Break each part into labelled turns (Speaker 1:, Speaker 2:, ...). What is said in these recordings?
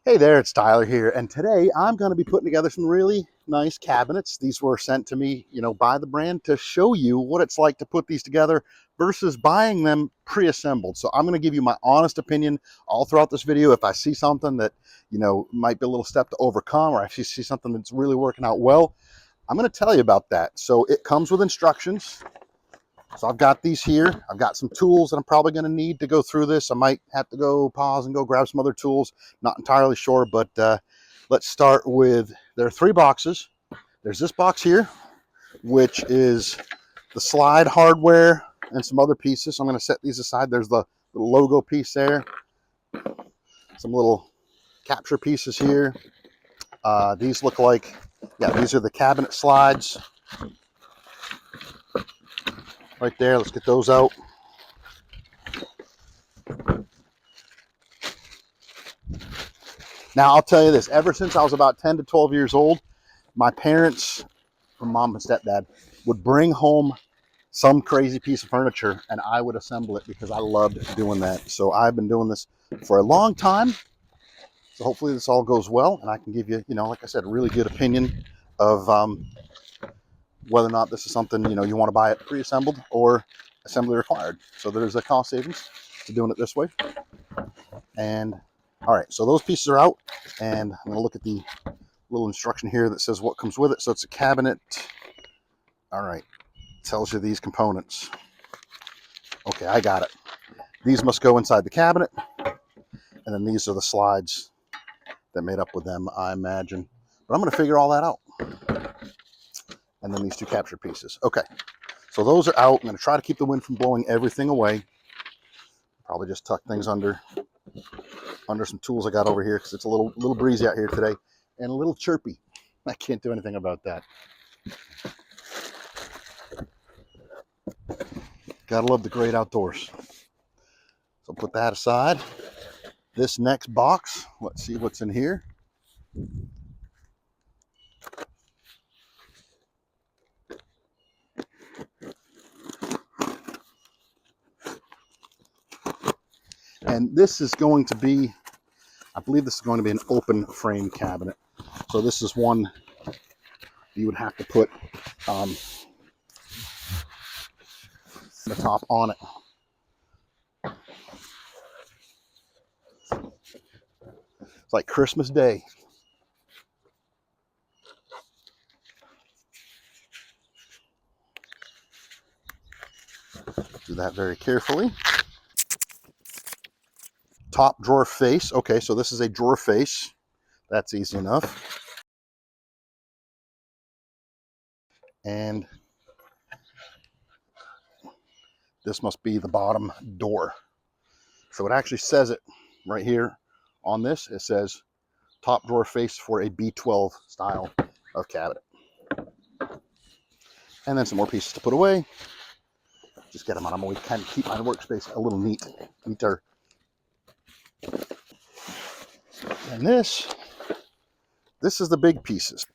Speaker 1: Hey there, it's Tyler here, and today I'm going to be putting together some really nice cabinets. These were sent to me, by the brand to show you what it's like to put these together versus buying them pre-assembled. So I'm going to give you my honest opinion all throughout this video. If I see something that, might be a little step to overcome, or if you see something that's really working out well, I'm going to tell you about that. So it comes with instructions. So I've got these here. I've got some tools that I'm probably going to need to go through this. I might have to go pause and go grab some other tools. Not entirely sure, but let's start with, there are 3 boxes. There's this box here, which is the slide hardware and some other pieces. So I'm going to set these aside. There's the logo piece there. Some little capture pieces here. These look like, these are the cabinet slides. Right there, let's get those out. Now, I'll tell you this, ever since I was about 10 to 12 years old, my parents, from mom and stepdad, would bring home some crazy piece of furniture and I would assemble it because I loved doing that. So I've been doing this for a long time. So hopefully this all goes well and I can give you, like I said, a really good opinion of whether or not this is something, you want to buy it pre-assembled or assembly required. So there's a cost savings to doing it this way. And all right, so those pieces are out, and I'm going to look at the little instruction here that says what comes with it. So it's a cabinet. All right, tells you these components. Okay, I got it. These must go inside the cabinet, and then these are the slides that made up with them, I imagine. But I'm going to figure all that out. And then these 2 capture pieces. Okay, so those are out. I'm going to try to keep the wind from blowing everything away. Probably just tuck things under some tools I got over here because it's a little breezy out here today and a little chirpy. I can't do anything about that. Gotta love the great outdoors. So put that aside. This next box, let's see what's in here. And this is going to be, I believe this is going to be an open frame cabinet. So this is one you would have to put the top on it. It's like Christmas Day. Do that very carefully. Top drawer face. Okay, so this is a drawer face. That's easy enough. And this must be the bottom door. So it actually says it right here on this. It says top drawer face for a B12 style of cabinet. And then some more pieces to put away. Just get them on. I'm always kind of keep my workspace a little neater. And this is the big pieces.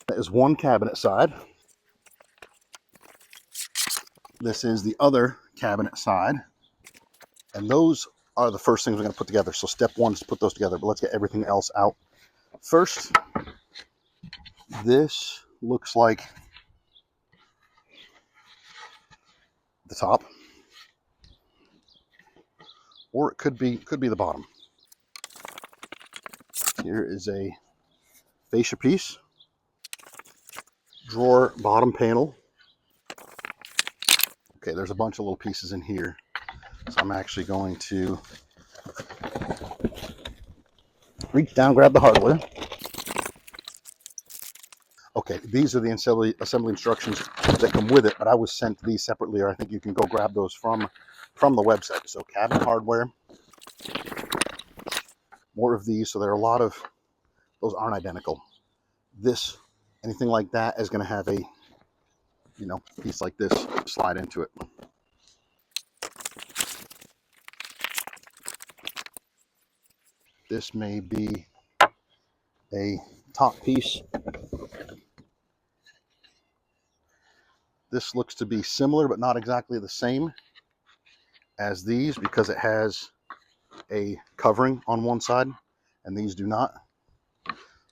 Speaker 1: That is one cabinet side. This is the other cabinet side. And those are the first things we're going to put together. So step 1 is to put those together, but let's get everything else out. First, this looks like the top, or it could be the bottom. Here is a fascia piece, drawer bottom panel. Okay, there's a bunch of little pieces in here, so I'm actually going to reach down, grab the hardware. Okay, these are the assembly instructions that come with it, but I was sent these separately, or I think you can go grab those from the website. So cabinet hardware, more of these. So there are a lot of, those aren't identical. This, anything like that is going to have a, piece like this slide into it. This may be a top piece. This looks to be similar, but not exactly the same. as these because it has a covering on one side and these do not.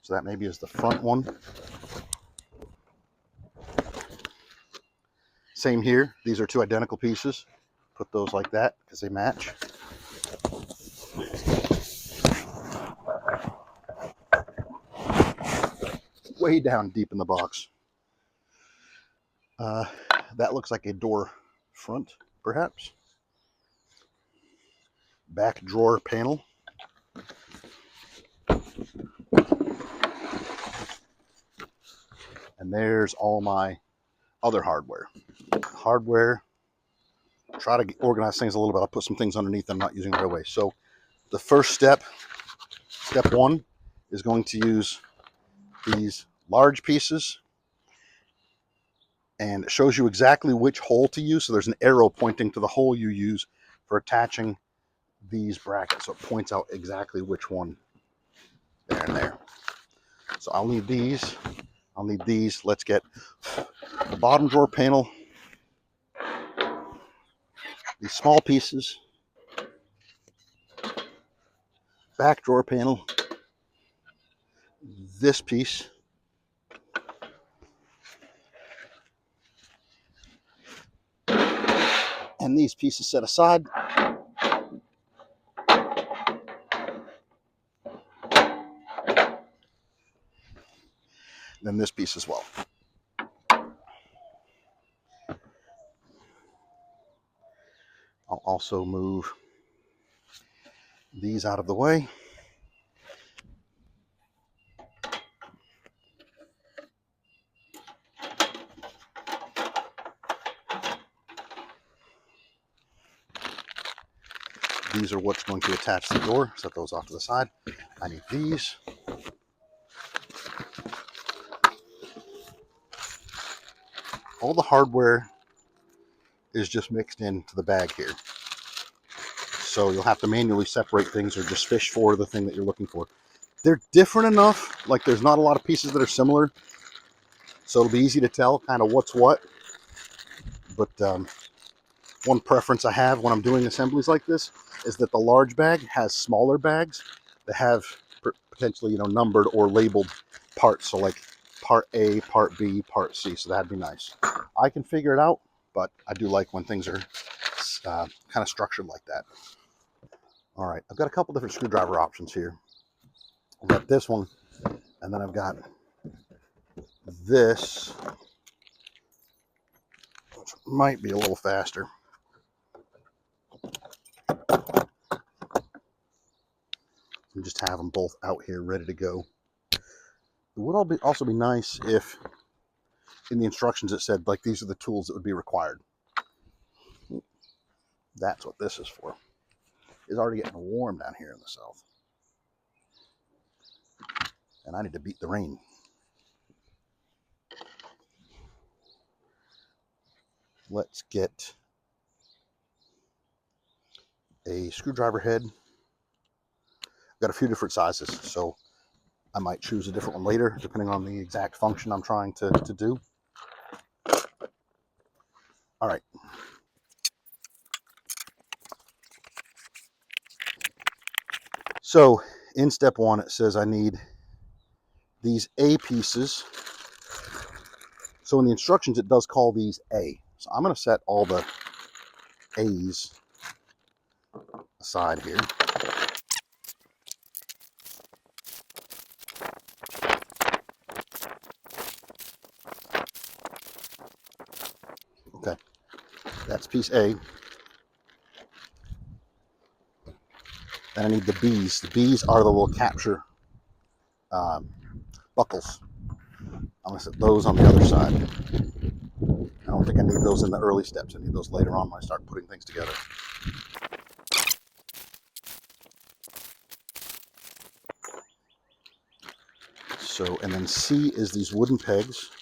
Speaker 1: So that maybe is the front one. Same here. These are two identical pieces. Put those like that because they match. Way down deep in the box. That looks like a door front, perhaps. Back drawer panel. And there's all my other hardware. Try to organize things a little bit. I'll put some things underneath I'm not using right away. So the first step one, is going to use these large pieces, and it shows you exactly which hole to use. So there's an arrow pointing to the hole you use for attaching these brackets. So it points out exactly which one there and there. So I'll need these. Let's get the bottom drawer panel, these small pieces, back drawer panel, this piece, and these pieces set aside. Then this piece as well. I'll also move these out of the way. These are what's going to attach the door. Set those off to the side. I need these. All the hardware is just mixed into the bag here. So you'll have to manually separate things or just fish for the thing that you're looking for. They're different enough, like there's not a lot of pieces that are similar. So it'll be easy to tell kind of what's what. But one preference I have when I'm doing assemblies like this is that the large bag has smaller bags that have potentially, numbered or labeled parts. So like part A, part B, part C. So that'd be nice. I can figure it out, but I do like when things are kind of structured like that. All right, I've got a couple different screwdriver options here. I've got this one, and then I've got this, which might be a little faster. And just have them both out here ready to go. It would also be nice if in the instructions it said, like, these are the tools that would be required. That's what this is for. It's already getting warm down here in the south. And I need to beat the rain. Let's get a screwdriver head. I've got a few different sizes, so I might choose a different one later, depending on the exact function I'm trying to do. All right. So in step one, it says I need these A pieces. So in the instructions, it does call these A. So I'm going to set all the A's aside here. Okay, that's piece A. Then I need the B's. The B's are the little capture buckles. I'm going to set those on the other side. I don't think I need those in the early steps. I need those later on when I start putting things together. So, and then C is these wooden pegs.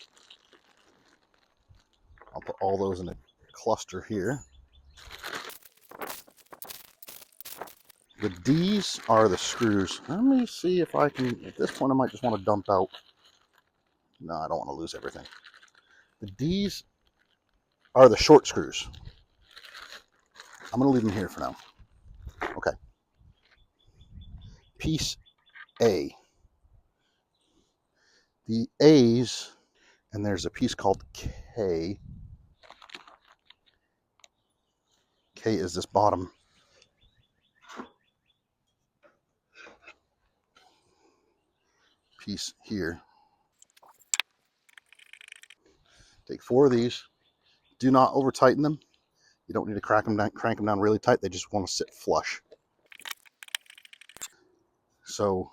Speaker 1: I'll put all those in a cluster here. The D's are the screws. Let me see if I can, at this point I might just want to dump out. No, I don't want to lose everything. The D's are the short screws. I'm going to leave them here for now. Okay. Piece A. The A's, and there's a piece called K. K is this bottom piece here. Take 4 of these. Do not over tighten them. You don't need to crank them down really tight. They just want to sit flush. So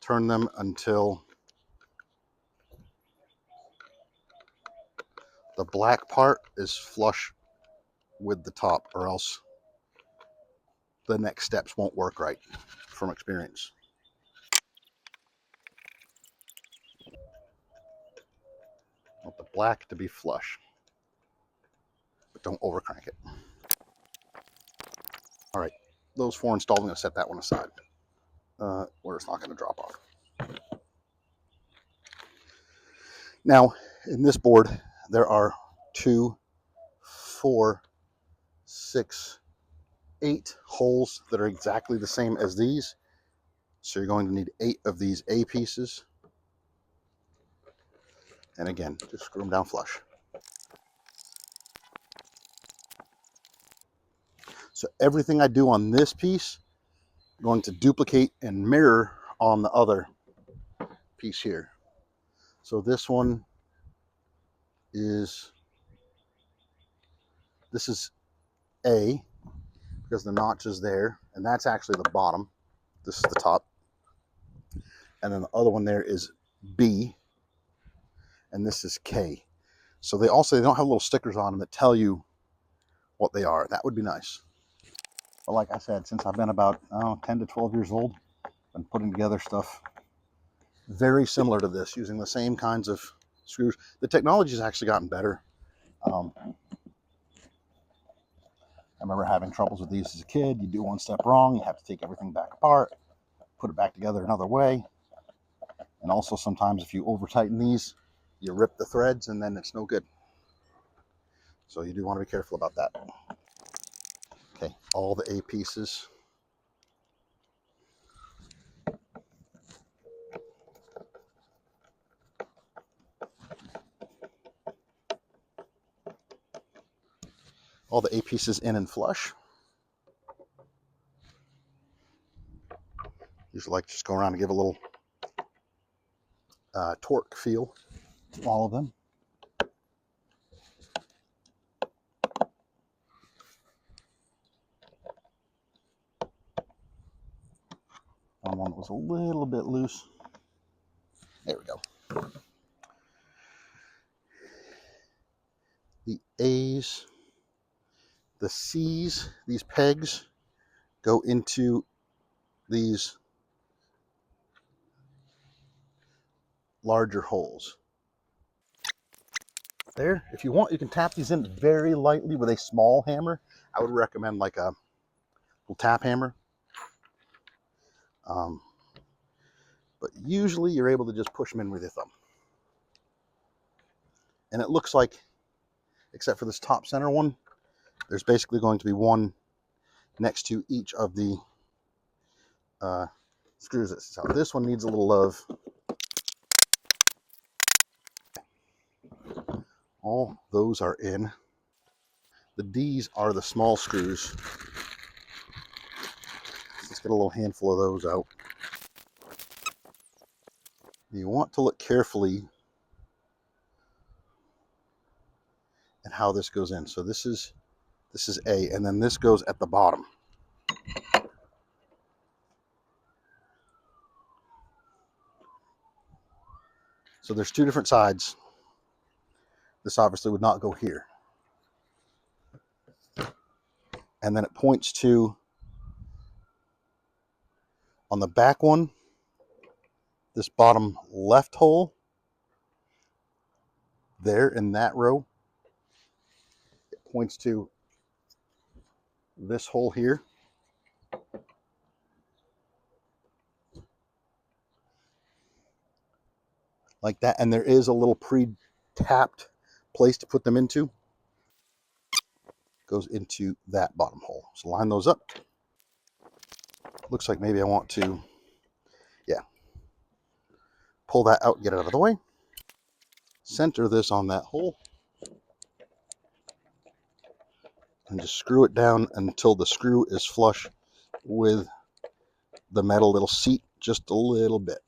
Speaker 1: turn them until the black part is flush with the top, or else the next steps won't work right, from experience. Want the black to be flush, but don't over crank it. All right, those 4 installed. I'm going to set that one aside where it's not going to drop off. Now, in this board, there are 2, 4, 6, 8 holes that are exactly the same as these. So you're going to need 8 of these A pieces. And again, just screw them down flush. So everything I do on this piece, I'm going to duplicate and mirror on the other piece here. So this one is, this is A, because the notch is there, and that's actually the bottom. This is the top. And then the other one there is B, and this is K. So they don't have little stickers on them that tell you what they are. That would be nice. But like I said, since I've been about 10 to 12 years old, I've been putting together stuff very similar to this, using the same kinds of screws. The technology has actually gotten better. I remember having troubles with these as a kid. You do one step wrong, you have to take everything back apart, put it back together another way. And also sometimes if you over tighten these, you rip the threads and then it's no good. So you do want to be careful about that. Okay, all the A pieces. All the A pieces in and flush. Usually like to just go around and give a little torque feel to all of them. One that was a little bit loose. There we go. The A's, the C's, these pegs go into these larger holes. There, if you want, you can tap these in very lightly with a small hammer. I would recommend like a little tap hammer. But usually you're able to just push them in with your thumb. And it looks like, except for this top center one, there's basically going to be one next to each of the screws. So this one needs a little love. All those are in. The D's are the small screws. Let's get a little handful of those out. You want to look carefully at how this goes in. So this is A, and then this goes at the bottom. So there's 2 different sides. This obviously would not go here. And then it points to, on the back one, this bottom left hole there in that row. It points to this hole here. Like that. And there is a little pre-tapped place to put them into. goes into that bottom hole. So line those up. Looks like maybe I want to, yeah, pull that out, get it out of the way. Center this on that hole. And just screw it down until the screw is flush with the metal. It'll seat just a little bit.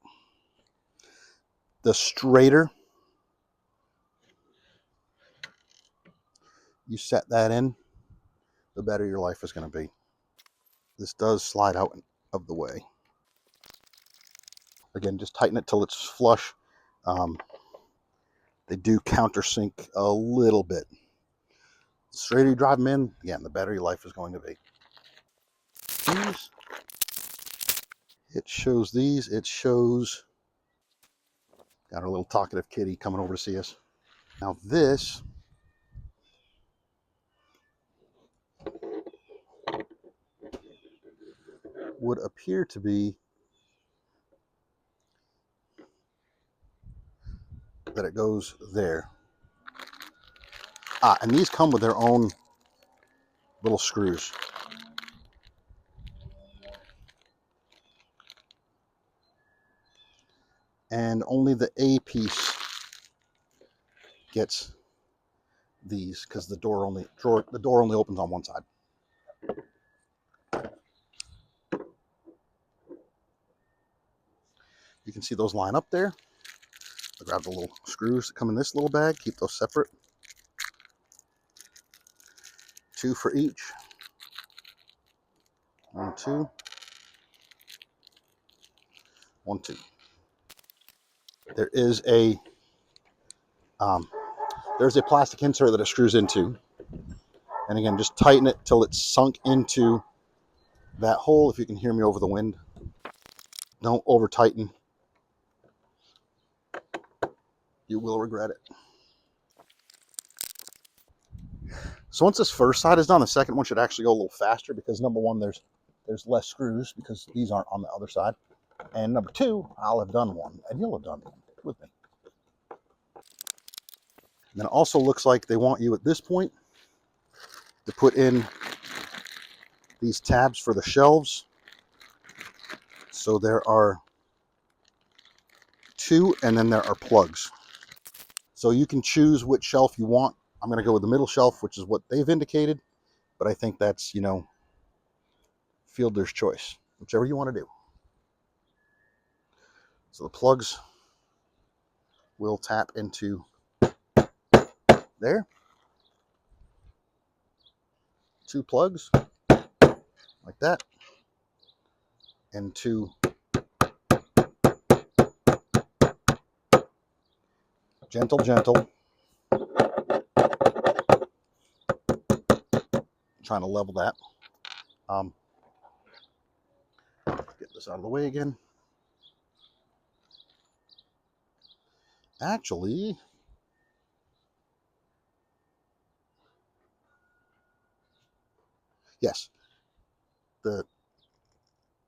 Speaker 1: The straighter you set that in, the better your life is going to be. This does slide out of the way. Again, just tighten it till it's flush. They do countersink a little bit. The straighter you drive them in, again, the better your life is going to be. These, it shows these. It shows, got our little talkative kitty coming over to see us. Now this would appear to be that it goes there. And these come with their own little screws. And only the A piece gets these because the door only opens on one side. You can see those line up there. I'll grab the little screws that come in this little bag, keep those separate. 2 for each. 1, 2. 1, 2. There is a there's a plastic insert that it screws into. And again, just tighten it till it's sunk into that hole. If you can hear me over the wind, don't over tighten. You will regret it. So once this first side is done, the second one should actually go a little faster because number one, there's less screws because these aren't on the other side. And number two, I'll have done one and you'll have done one with me. And then it also looks like they want you at this point to put in these tabs for the shelves. So there are 2 and then there are plugs. So you can choose which shelf you want. I'm going to go with the middle shelf, which is what they've indicated. But I think that's, fielder's choice, whichever you want to do. So the plugs will tap into there. 2 plugs like that. And 2 gentle. Trying to level that. Get this out of the way again. Actually, yes, the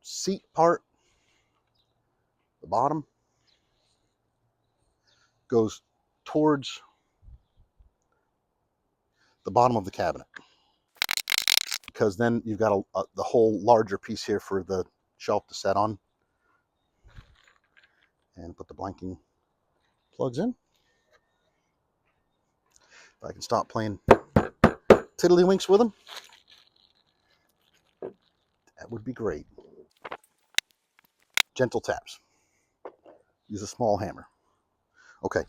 Speaker 1: seat part, the bottom, goes towards the bottom of the cabinet, because then you've got the whole larger piece here for the shelf to set on. And put the blanking plugs in. If I can stop playing tiddlywinks with them, that would be great. Gentle taps. Use a small hammer. Okay.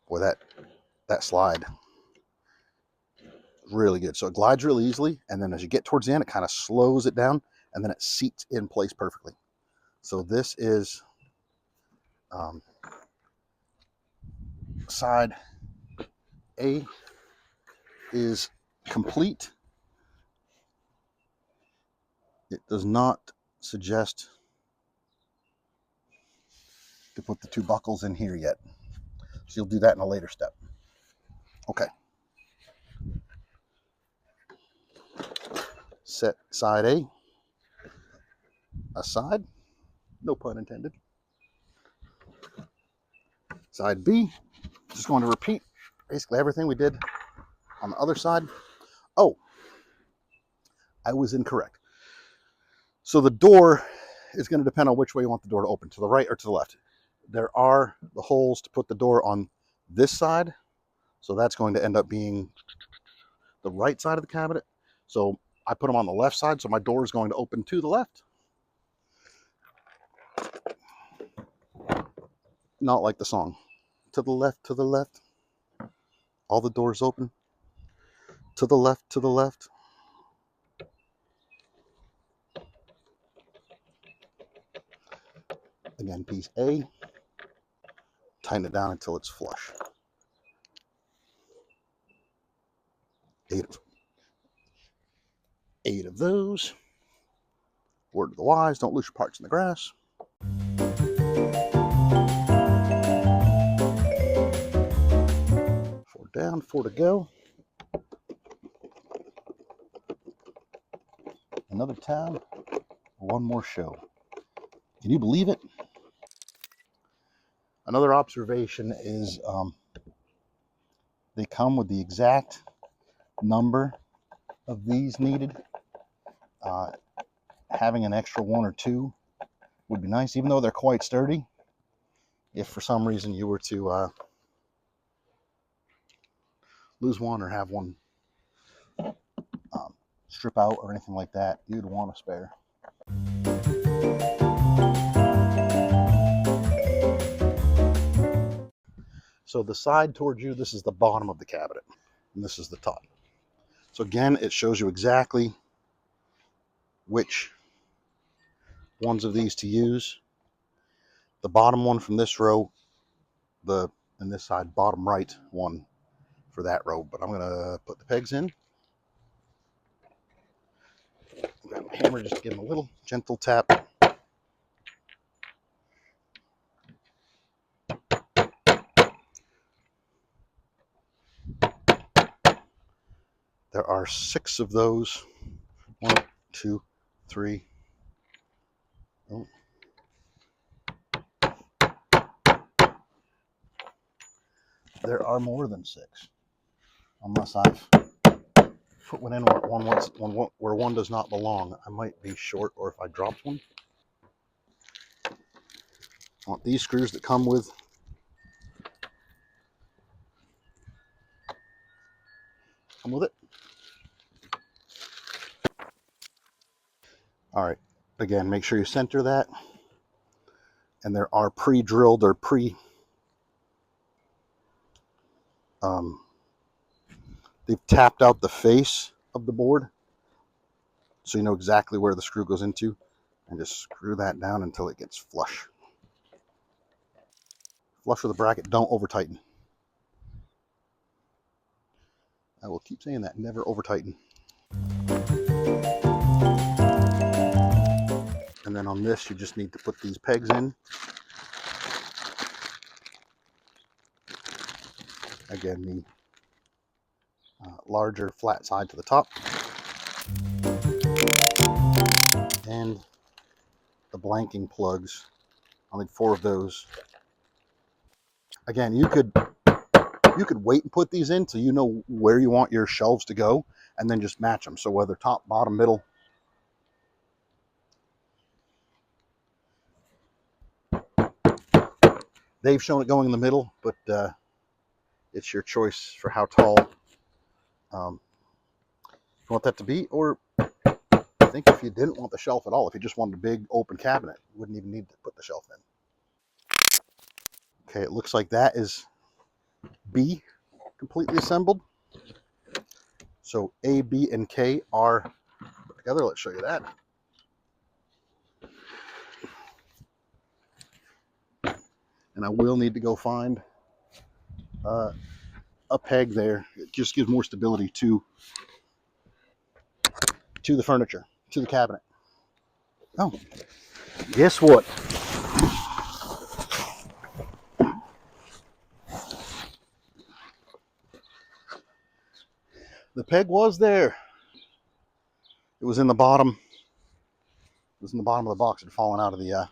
Speaker 1: Boy, that slide is really good. So it glides really easily, and then as you get towards the end, it kind of slows it down, and then it seats in place perfectly. So this is side A is complete. It does not suggest to put the 2 buckles in here yet. So you'll do that in a later step. Okay. Set side A aside. No pun intended. Side B, just going to repeat basically everything we did on the other side. Oh, I was incorrect. So the door is going to depend on which way you want the door to open, to the right or to the left. There are the holes to put the door on this side, so that's going to end up being the right side of the cabinet. So I put them on the left side, so my door is going to open to the left. Not like the song. To the left, to the left. All the doors open. To the left, to the left. Again, piece A. Tighten it down until it's flush. 8 of those. Word to the wise, don't lose your parts in the grass. 4 down, 4 to go. Another tab, 1 more show. Can you believe it? Another observation is they come with the exact number of these needed. Having an extra 1 or 2 would be nice, even though they're quite sturdy. If for some reason you were to lose one or have one strip out or anything like that, you'd want a spare. So the side towards you, this is the bottom of the cabinet, and this is the top. So again, it shows you exactly which ones of these to use. The bottom one from this row, and this side, bottom right one for that row. But I'm gonna put the pegs in. Grab my hammer, just to give them a little gentle tap. There are 6 of those. 1, 2, 3. Oh. There are more than 6, unless I've put one in where one does not belong. I might be short, or if I dropped one. I want these screws that come with it. All right, again, make sure you center that. And there are pre-drilled or they've tapped out the face of the board, so you know exactly where the screw goes into, and just screw that down until it gets flush. Flush with the bracket, don't over tighten. I will keep saying that, never over tighten. And then on this, you just need to put these pegs in. Again, the larger flat side to the top. And the blanking plugs. I'll need 4 of those. Again, you could wait and put these in so you know where you want your shelves to go, and then just match them. So whether top, bottom, middle. They've shown it going in the middle, but it's your choice for how tall you want that to be. Or I think if you didn't want the shelf at all, if you just wanted a big open cabinet, you wouldn't even need to put the shelf in. Okay, it looks like that is B completely assembled. So A, B, and K are put together. Let's show you that. And I will need to go find a peg there. It just gives more stability to the furniture, to the cabinet. Oh, guess what? The peg was there. It was in the bottom. It was in the bottom of the box. It had fallen out of the.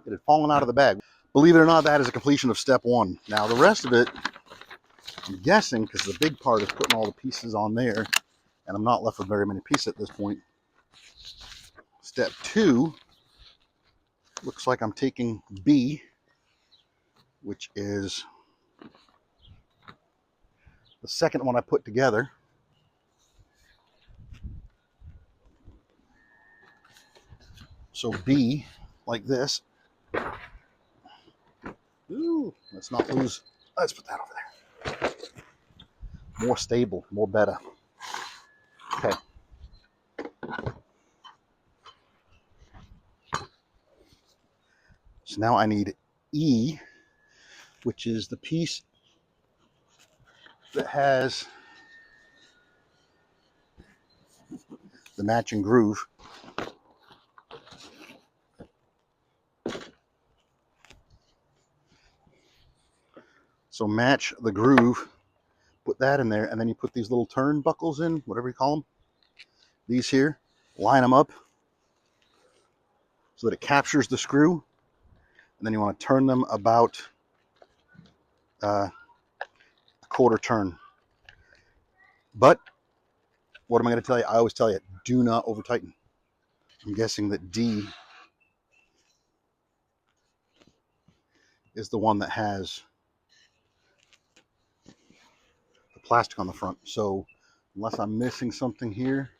Speaker 1: It had fallen out of the bag. believe it or not, that is a completion of step one. Now the rest of it, I'm guessing, because the big part is putting all the pieces on there, and I'm not left with very many pieces at this point. Step two looks like I'm taking B, which is the second one I put together. So B, like this. Ooh, let's not lose. Let's put that over there. More stable, more better. Okay. So now I need E, which is the piece that has the matching groove. So match the groove, put that in there, and then you put these little turnbuckles in, whatever you call them. These here, line them up so that it captures the screw, and then you want to turn them about a quarter turn. But what am I going to tell you? I always tell you, do not over tighten. I'm guessing that D is the one that has the plastic on the front. So unless I'm missing something here,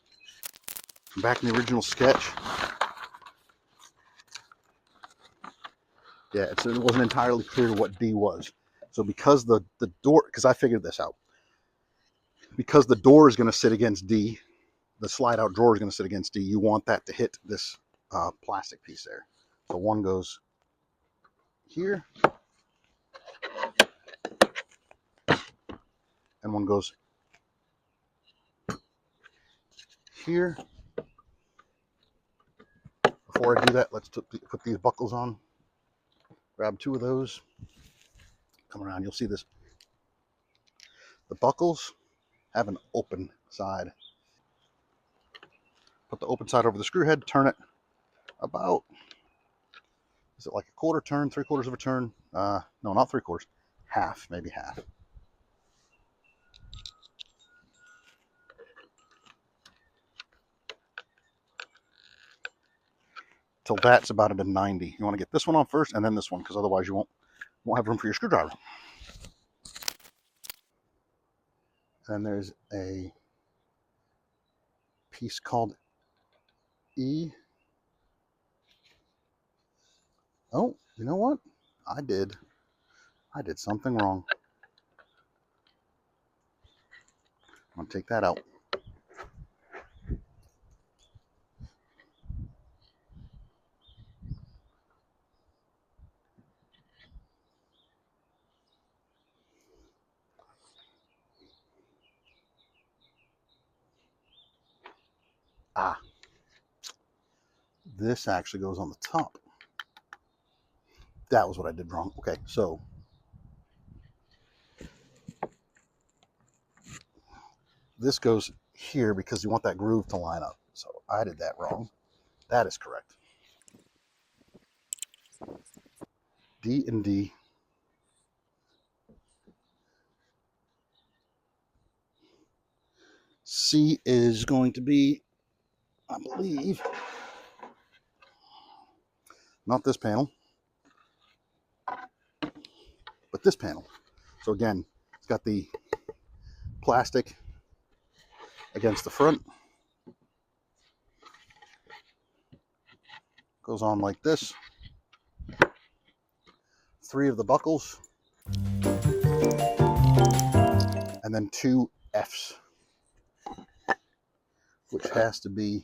Speaker 1: back in the original sketch, yeah, it wasn't entirely clear what D was. So because the door, because I figured this out, because the door is going to sit against D, the slide out drawer is going to sit against D, you want that to hit this plastic piece there. So one goes here, and one goes here. Before I do that, let's put these buckles on. Grab two of those. Come around, you'll see this. The buckles have an open side. Put the open side over the screw head, turn it about, is it like a quarter turn, 3/4 of a turn? No, not 3/4, half, maybe half. Till that's about a 90. You want to get this one on first and then this one, because otherwise you won't have room for your screwdriver. And there's a piece called E. Oh, you know what? I did something wrong. I'm going to take that out. Ah, this actually goes on the top. That was what I did wrong. Okay, so this goes here because you want that groove to line up. So I did that wrong. That is correct. D and D. C is going to be, I believe, not this panel, but this panel. So again, it's got the plastic against the front. Goes on like this. 3 of the buckles. And then 2 Fs, which has to be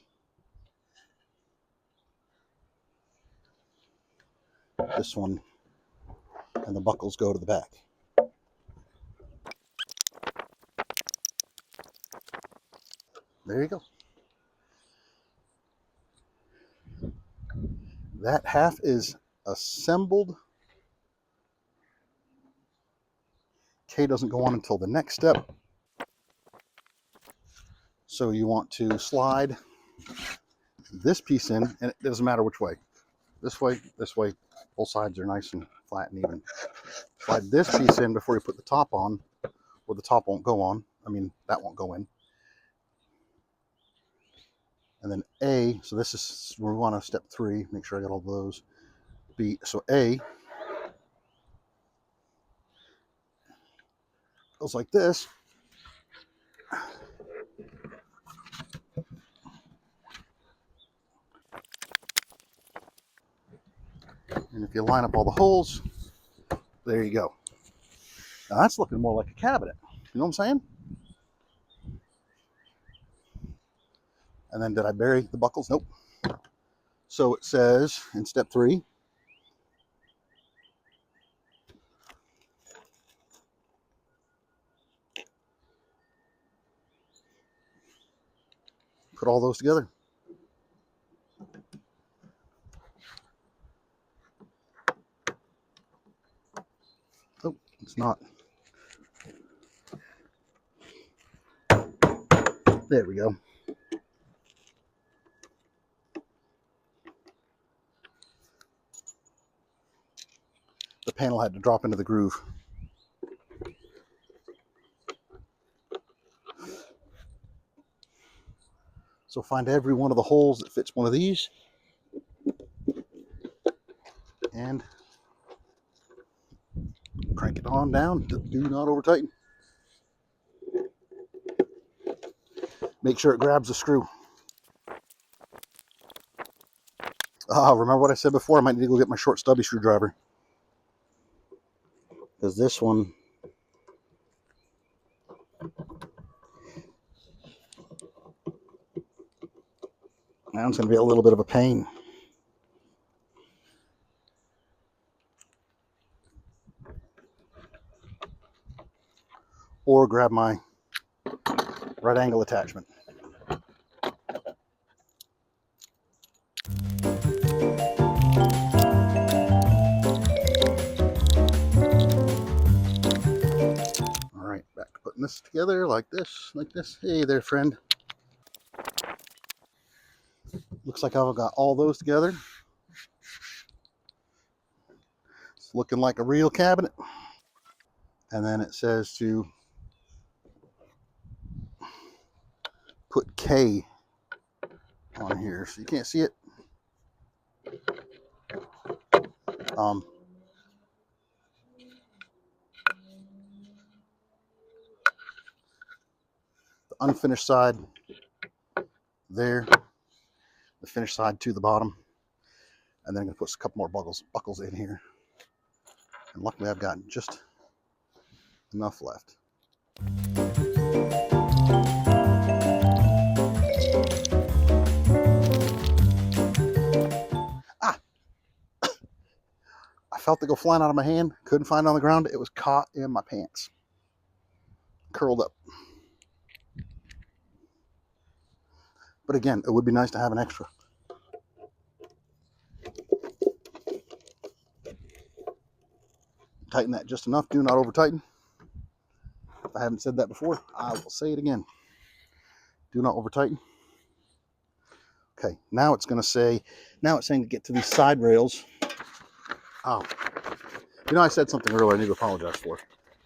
Speaker 1: this one. And the buckles go to the back. There you go. That half is assembled. K doesn't go on until the next step. So you want to slide this piece in, and it doesn't matter which way. This way, both sides are nice and flat and even. Slide this piece in before you put the top on, or the top won't go on. I mean, that won't go in. And then A, so this is where we want to step 3. Make sure I got all those. B, so A goes like this. And if you line up all the holes, there you go. Now that's looking more like a cabinet. You know what I'm saying? And then did I bury the buckles? Nope. So it says in step 3, put all those together. Oh, it's not. There we go. The panel had to drop into the groove. So find every one of the holes that fits one of these and crank it on down. Do not over tighten. Make sure it grabs the screw. Remember what I said before? I might need to go get my short stubby screwdriver. Because this one, now it's going to be a little bit of a pain. Or grab my right angle attachment. All right, back to putting this together like this, like this. Hey there, friend. Looks like I've got all those together. It's looking like a real cabinet. And then it says to put K on here, so you can't see it. The unfinished side there, the finished side to the bottom, and then I'm going to put a couple more buckles in here. And luckily I've got just enough left. I felt it go flying out of my hand, couldn't find it on the ground. It was caught in my pants, curled up. But again, it would be nice to have an extra. Tighten that just enough, do not over tighten. If I haven't said that before, I will say it again. Do not over tighten. Okay, now it's going to say, now it's saying to get to these side rails. Oh, you know, I said something earlier I need to apologize for.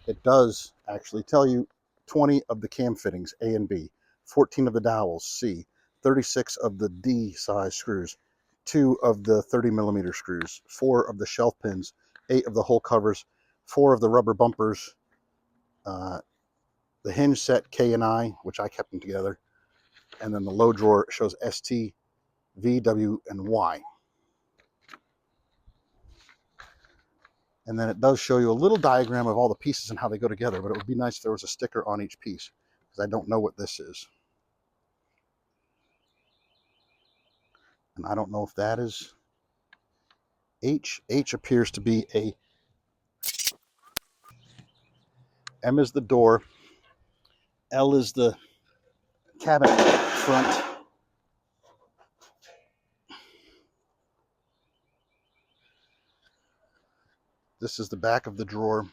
Speaker 1: It does actually tell you 20 of the cam fittings, A and B, 14 of the dowels, C, 36 of the D size screws, 2 of the 30mm screws, 4 of the shelf pins, 8 of the hole covers, 4 of the rubber bumpers, the hinge set K and I, which I kept them together, and then the low drawer shows ST, V, W, and Y. And then it does show you a little diagram of all the pieces and how they go together, but it would be nice if there was a sticker on each piece, because I don't know what this is. And I don't know if that is H. H appears to be a, M is the door, L is the cabinet front, this is the back of the drawer,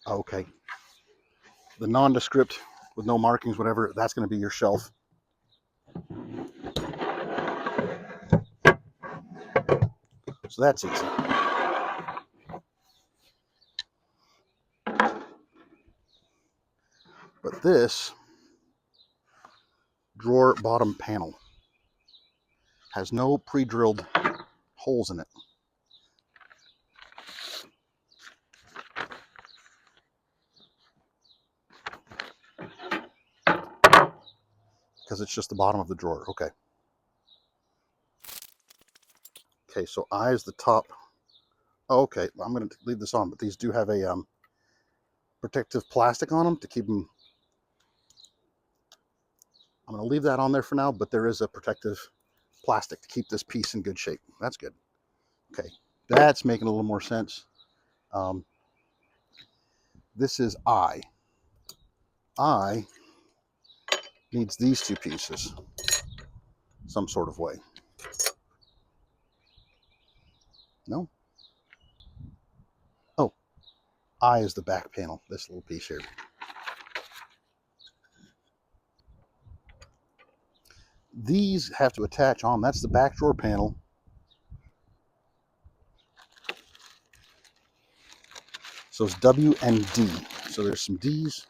Speaker 1: okay, the nondescript with no markings, whatever, that's going to be your shelf. So that's easy. But this drawer bottom panel has no pre-drilled holes in it. Because it's just the bottom of the drawer. Okay. Okay, so I is the top. Oh, okay, I'm going to leave this on, but these do have a protective plastic on them to keep them. I'm going to leave that on there for now, but there is a protective plastic to keep this piece in good shape. That's good. Okay, that's making a little more sense. This is I. I needs these two pieces some sort of way. No? Oh, I is the back panel, this little piece here. These have to attach on. That's the back drawer panel. So it's W and D. So there's some D's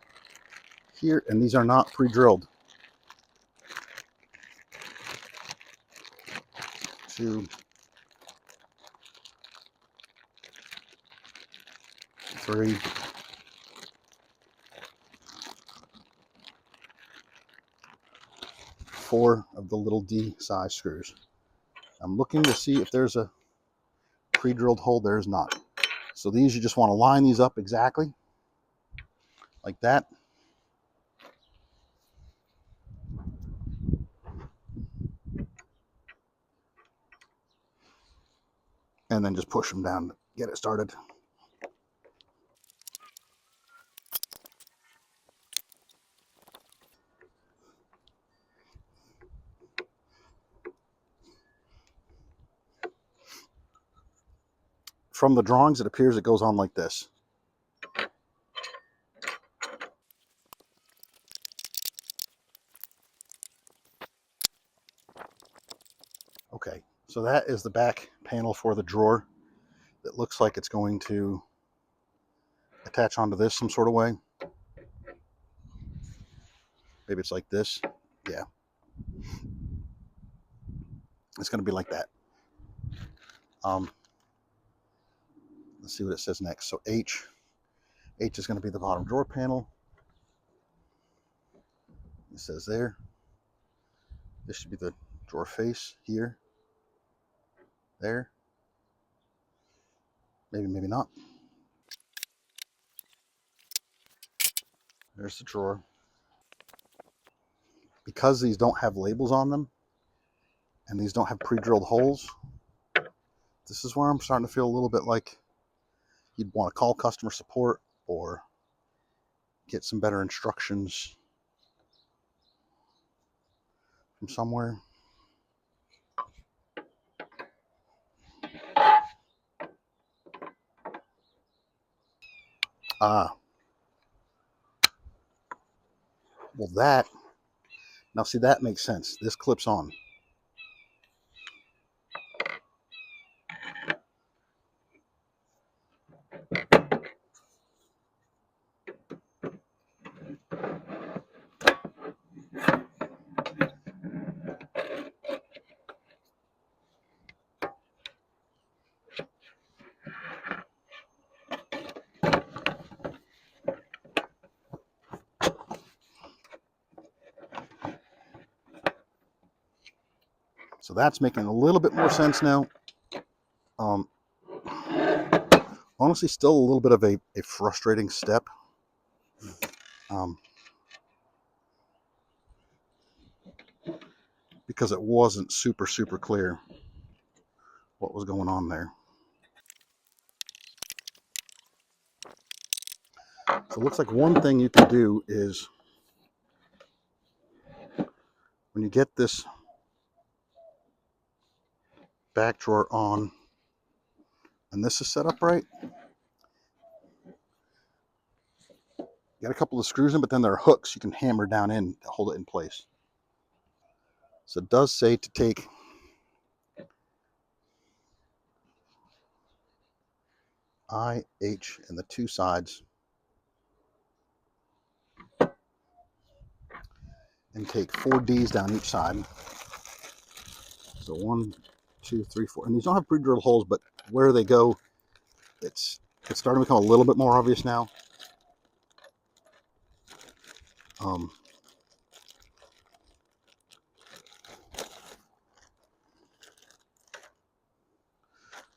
Speaker 1: here, and these are not pre-drilled. 2, 3, 4 of the little D size screws. I'm looking to see if there's a pre-drilled hole. There is not. So these, you just want to line these up exactly like that. And then just push them down to get it started. From the drawings, it appears it goes on like this. Okay, so that is the back panel for the drawer. It looks like it's going to attach onto this some sort of way. Maybe it's like this. Yeah. It's going to be like that. Let's see what it says next. So H is going to be the bottom drawer panel. It says there. This should be the drawer face here. There. Maybe, maybe not. There's the drawer. Because these don't have labels on them, and these don't have pre-drilled holes, this is where I'm starting to feel a little bit like you'd want to call customer support or get some better instructions from somewhere. Ah, well that, now see, that makes sense. This clips on. So that's making a little bit more sense now. Honestly, still a little bit of a frustrating step. Because it wasn't super clear what was going on there. So it looks like one thing you can do is, when you get this back drawer on, and this is set up right, Got a couple of screws in, but then there are hooks you can hammer down in to hold it in place. So it does say to take I, H, and the two sides and take 4 Ds down each side. So 1, 2, 3, 4. And these don't have pre-drilled holes, but where they go, it's starting to become a little bit more obvious now.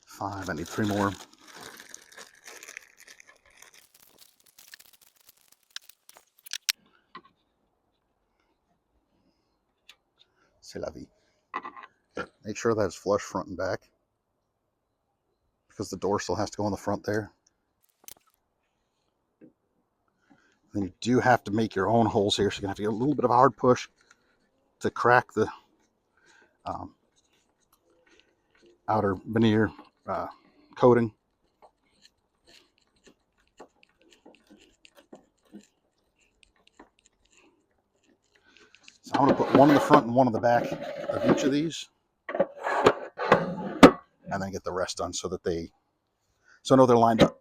Speaker 1: 5, I need 3 more. C'est la vie. Make sure that it's flush front and back, because the door still has to go in the front there. Then you do have to make your own holes here, so you're going to have to get a little bit of a hard push to crack the outer veneer coating. So I'm going to put one in the front and one in the back of each of these, and then get the rest done so that they're lined up,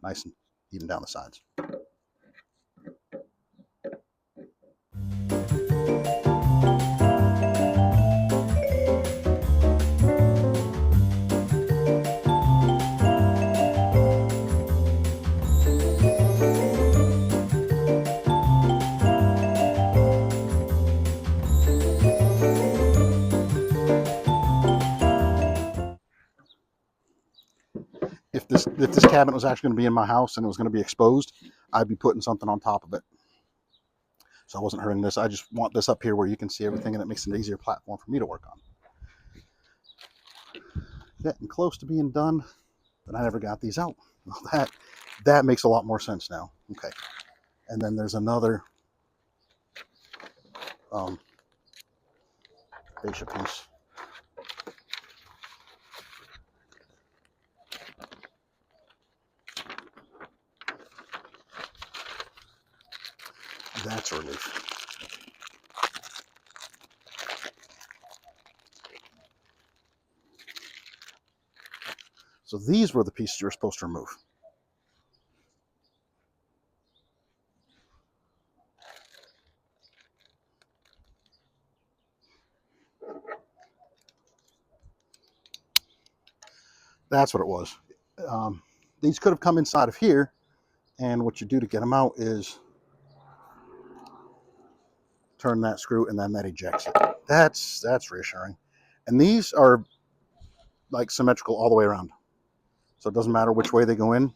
Speaker 1: nice and even down the sides. If this cabinet was actually going to be in my house and it was going to be exposed, I'd be putting something on top of it. So I wasn't hurting this. I just want this up here where you can see everything, and it makes it an easier platform for me to work on. Getting close to being done, but I never got these out. Well, that makes a lot more sense now. Okay. And then there's another fascia piece. That's a relief. So these were the pieces you were supposed to remove. That's what it was. These could have come inside of here, and what you do to get them out is turn that screw, and then that ejects it. That's reassuring. And these are like symmetrical all the way around, so it doesn't matter which way they go in.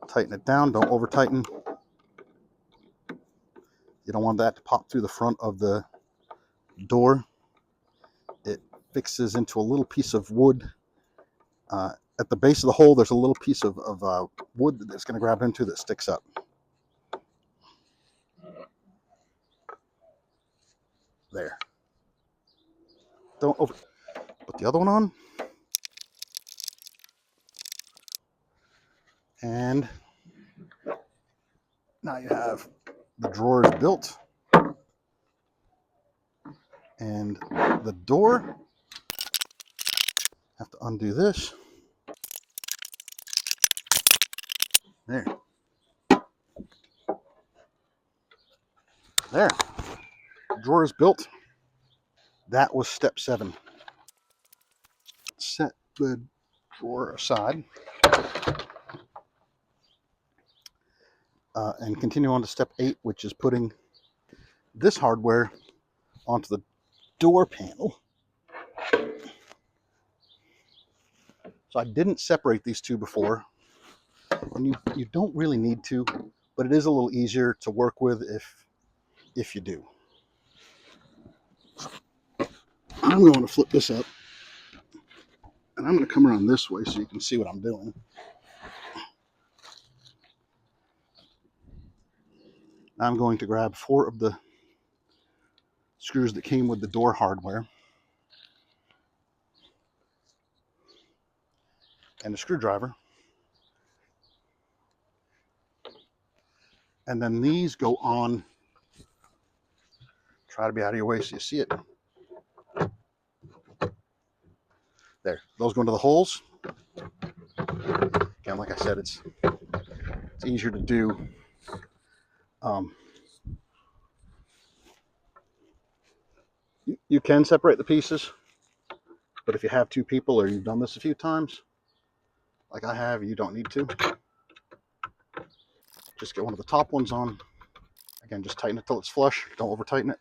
Speaker 1: Tighten it down, don't over tighten. You don't want that to pop through the front of the door. It fixes into a little piece of wood. At the base of the hole, there's a little piece of wood that's going to grab into that sticks up. There. Don't over. Put the other one on. And now you have the drawers built. And the door, have to undo this. There. There. Drawer is built. That was step 7. Set the drawer aside. And continue on to step 8, which is putting this hardware onto the door panel. So I didn't separate these two before, and you don't really need to, but it is a little easier to work with if you do. I'm going to flip this up, and I'm going to come around this way so you can see what I'm doing. I'm going to grab 4 of the screws that came with the door hardware, and a screwdriver. And then these go on. Try to be out of your way so you see it. There, those go into the holes. Again, like I said, it's easier to do. You can separate the pieces, but if you have two people or you've done this a few times, like I have, you don't need to. Just get one of the top ones on. Again, just tighten it till it's flush. Don't over tighten it.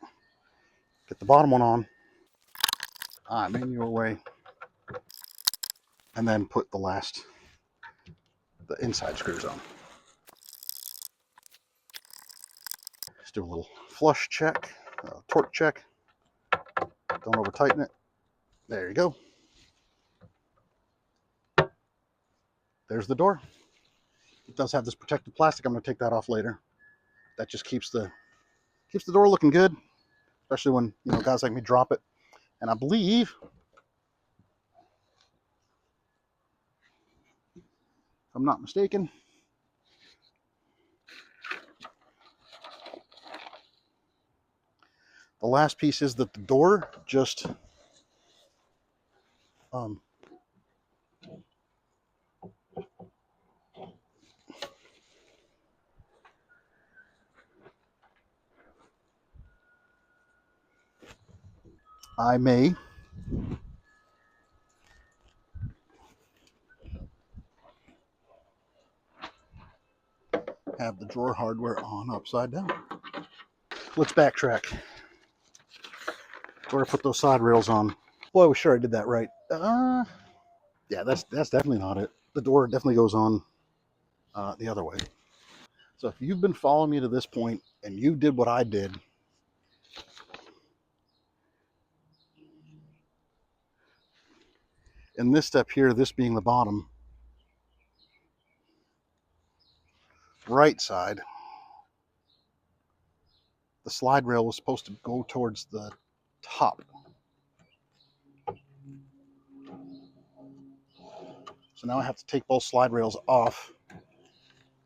Speaker 1: Get the bottom one on. I'm in your way. And then put the inside screws on. Just do a little flush check, torque check. Don't over tighten it. There you go. There's the door. It does have this protective plastic. I'm going to take that off later. That just keeps the door looking good, especially when guys like me drop it. And I believe, if I'm not mistaken, the last piece is that the door just I may have the drawer hardware on upside down. Let's backtrack. Where I put those side rails on. Boy, I was sure I did that right. Yeah, that's definitely not it. The door definitely goes on the other way. So if you've been following me to this point and you did what I did, in this step here, this being the bottom right side, the slide rail was supposed to go towards the top. So now I have to take both slide rails off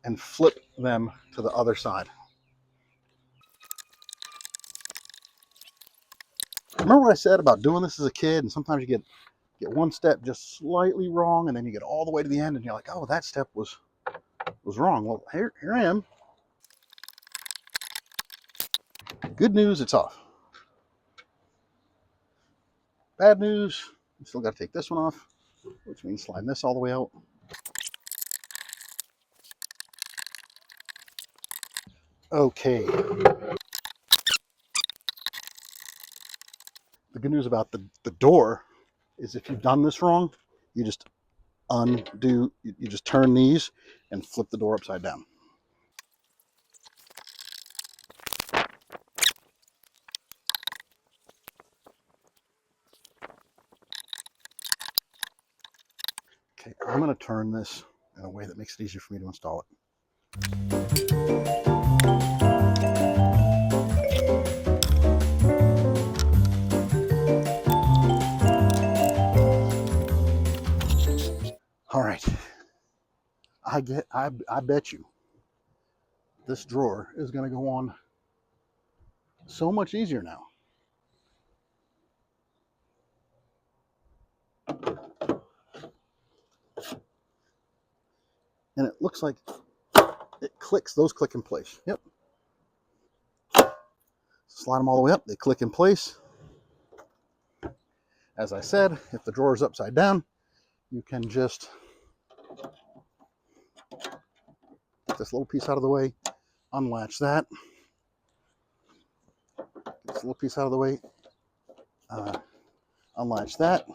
Speaker 1: and flip them to the other side. Remember what I said about doing this as a kid, and sometimes you get one step just slightly wrong, and then you get all the way to the end and you're like, oh, that step was wrong. Well, here I am. Good news, it's off. Bad news, you still got to take this one off, which means sliding this all the way out. Okay. The good news about the door is if you've done this wrong, you just undo, you just turn these and flip the door upside down. Okay, I'm going to turn this in a way that makes it easier for me to install it. All right. I bet you this drawer is going to go on so much easier now. And it looks like it clicks, those click in place. Yep. Slide them all the way up, they click in place. As I said, if the drawer is upside down, you can just get this little piece out of the way, unlatch that, get this little piece out of the way, unlatch that,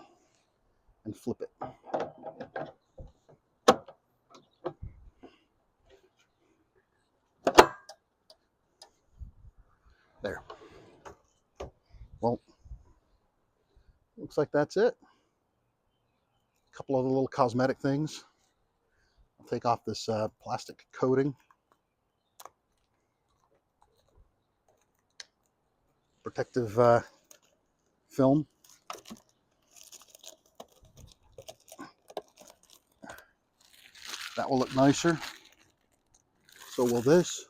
Speaker 1: and flip it. There. Well, looks like that's it. A couple other little cosmetic things. I'll take off this plastic coating. Protective film. That will look nicer. So will this.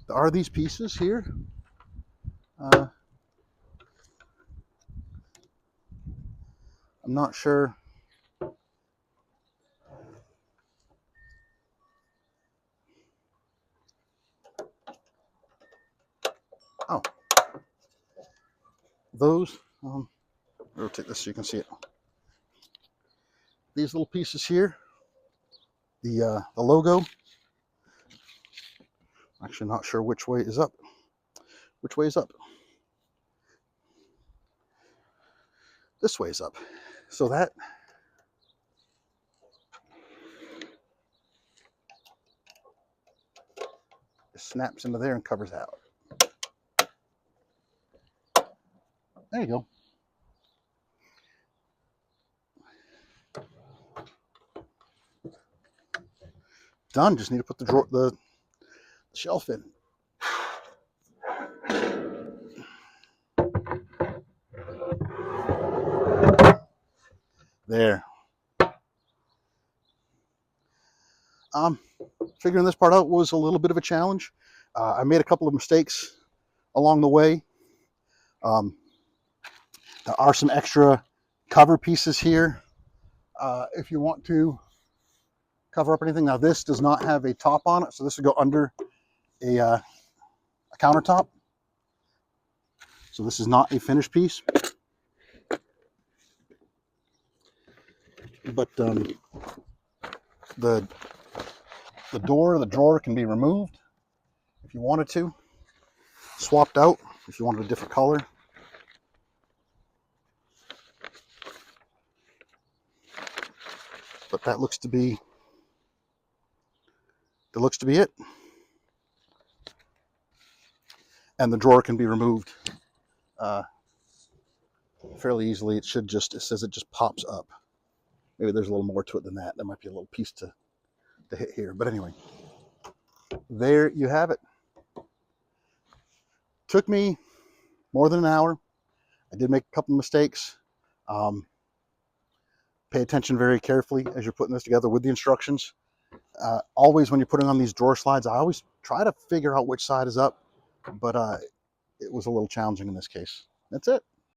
Speaker 1: There are these pieces here. I'm not sure. Oh, those. Rotate this so you can see it. These little pieces here. The logo. Actually, not sure which way is up. Which way is up? This way is up. So that snaps into there and covers out. There you go. Done. Just need to put the shelf in. There. Figuring this part out was a little bit of a challenge. I made a couple of mistakes along the way. There are some extra cover pieces here if you want to cover up anything. Now this does not have a top on it, so this would go under a countertop. So this is not a finished piece. But the drawer can be removed if you wanted to, swapped out if you wanted a different color. But that looks to be it. And the drawer can be removed fairly easily. It says it just pops up. Maybe there's a little more to it than that. There might be a little piece to hit here. But anyway, there you have it. Took me more than an hour. I did make a couple of mistakes. Pay attention very carefully as you're putting this together with the instructions. Always when you're putting on these drawer slides, I always try to figure out which side is up, but it was a little challenging in this case. That's it.